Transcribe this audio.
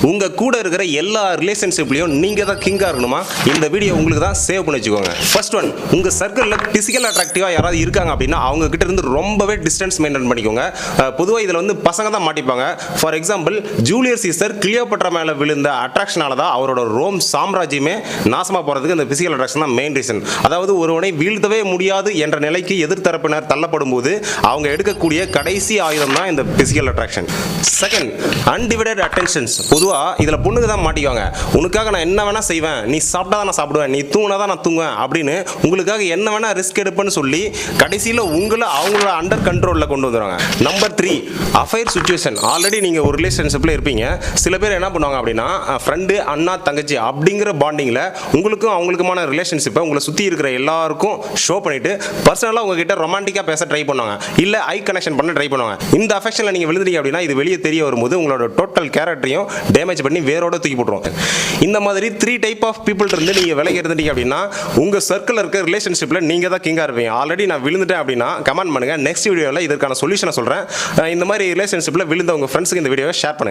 உங்க கூட இருக்கிற எல்லா ரிலேஷன்ஷிப்லயும் நீங்க தான் கிங்கா இருக்கணுமா? இந்த வீடியோ உங்களுக்கு தான் சேவ் பண்ணி வச்சுக்கோங்க. ஃபர்ஸ்ட் ஒன், உங்க சர்க்கிள்ல பிசிக்கல் அட்ராக்டிவா யாராவது இருக்காங்க அப்படின்னா அவங்க கிட்ட இருந்து ரொம்பவே டிஸ்டன்ஸ் மெயின்டைன் பண்ணிக்கோங்க. பொதுவாக இதுல வந்து பசங்க தான் மாட்டிப்பாங்க. For example, Julius Caesar Cleopatra மேல விழுந்த அட்ராக்ஷனால தான் அவரோட ரோம் சாம்ராஜ்யமே நாசமா போறதுக்கு இந்த பிசிக்கல் அட்ராக்ஷன் தான் மெயின் ரீசன். அதாவது ஒருவனை வீழ்த்தவே முடியாது என்ற நிலைக்கு எதிர்த்தரப்பினர் தள்ளப்படும் போது அவங்க எடுக்கக்கூடிய கடைசி ஆயுதம் தான் இந்த physical attraction. Second, undivided attentions. பொதுவா இதுல பொண்ணுங்க தான் மாட்டிக்குவாங்க. உனக்காக நான் என்ன வேணா செய்வேன், நீ சாப்பிட்டா தான் நான் சாப்பிடுவேன், நீ தூங்கினா தான் நான் தூங்குவேன் அப்படின்னு உங்களுக்காக என்ன வேணா ரிஸ்க் எடுப்பேன்னு சொல்லி கடைசியில் உங்களை அவங்களோட அண்டர் கண்ட்ரோலில் கொண்டு வந்துடுவாங்க. Number 3, affair situation. ஆல்ரெடி நீங்கள் ஒரு ரிலேஷன்ஷிப்பில் இருப்பீங்க. சில பேர் என்ன பண்ணுவாங்க அப்படின்னா, ஃப்ரெண்டு, அண்ணா, தங்கச்சி அப்படிங்கிற பாண்டிங்கில் உங்களுக்கும் அவங்களுக்குமான ரிலேஷன்ஷிப்பை உங்களை சுற்றி இருக்கிற எல்லாருக்கும் ஷோ பண்ணிட்டு பர்சனலாக உங்ககிட்ட ரொமான்டிக்காக பேச ட்ரை பண்ணுவாங்க, இல்லை ஐ கனெக்ஷன் பண்ண ட்ரை பண்ணுவாங்க. இந்த அஃபெக்ஷனில் நீங்கள் விழுந்துட்டீங்க அப்படின்னா இது வெளியே தெரிய வரும்போது உங்களோட டோட்டல் கேரக்டரையும் டேமேஜ் பண்ணி வேரோட தூக்கி போட்டுருவாங்க. இந்த மாதிரி 3 டைப் ஆஃப் பீப்புள் இருந்து நீங்கள் விலகி இருந்துட்டீங்க அப்படின்னா உங்கள் சர்க்கிளில் இருக்க ரிலேஷன்ஷிப்பில் நீங்கள் தான் கிங்காக இருப்பீங்க. ஆல்ரெடி நான் விழுந்துட்டேன் அப்படின்னா கமெண்ட் பண்ணுங்கள். நெக்ஸ்ட் வீடியோவில் இதற்கான சொல்யூஷனை சொல்கிறேன். இந்த மாதிரி ரிலேஷன்ஷிப்பில் விழுந்த உங்கள் ஃப்ரெண்ட்ஸுக்கு இந்த வீடியோவை ஷேர் பண்ணுங்கள்.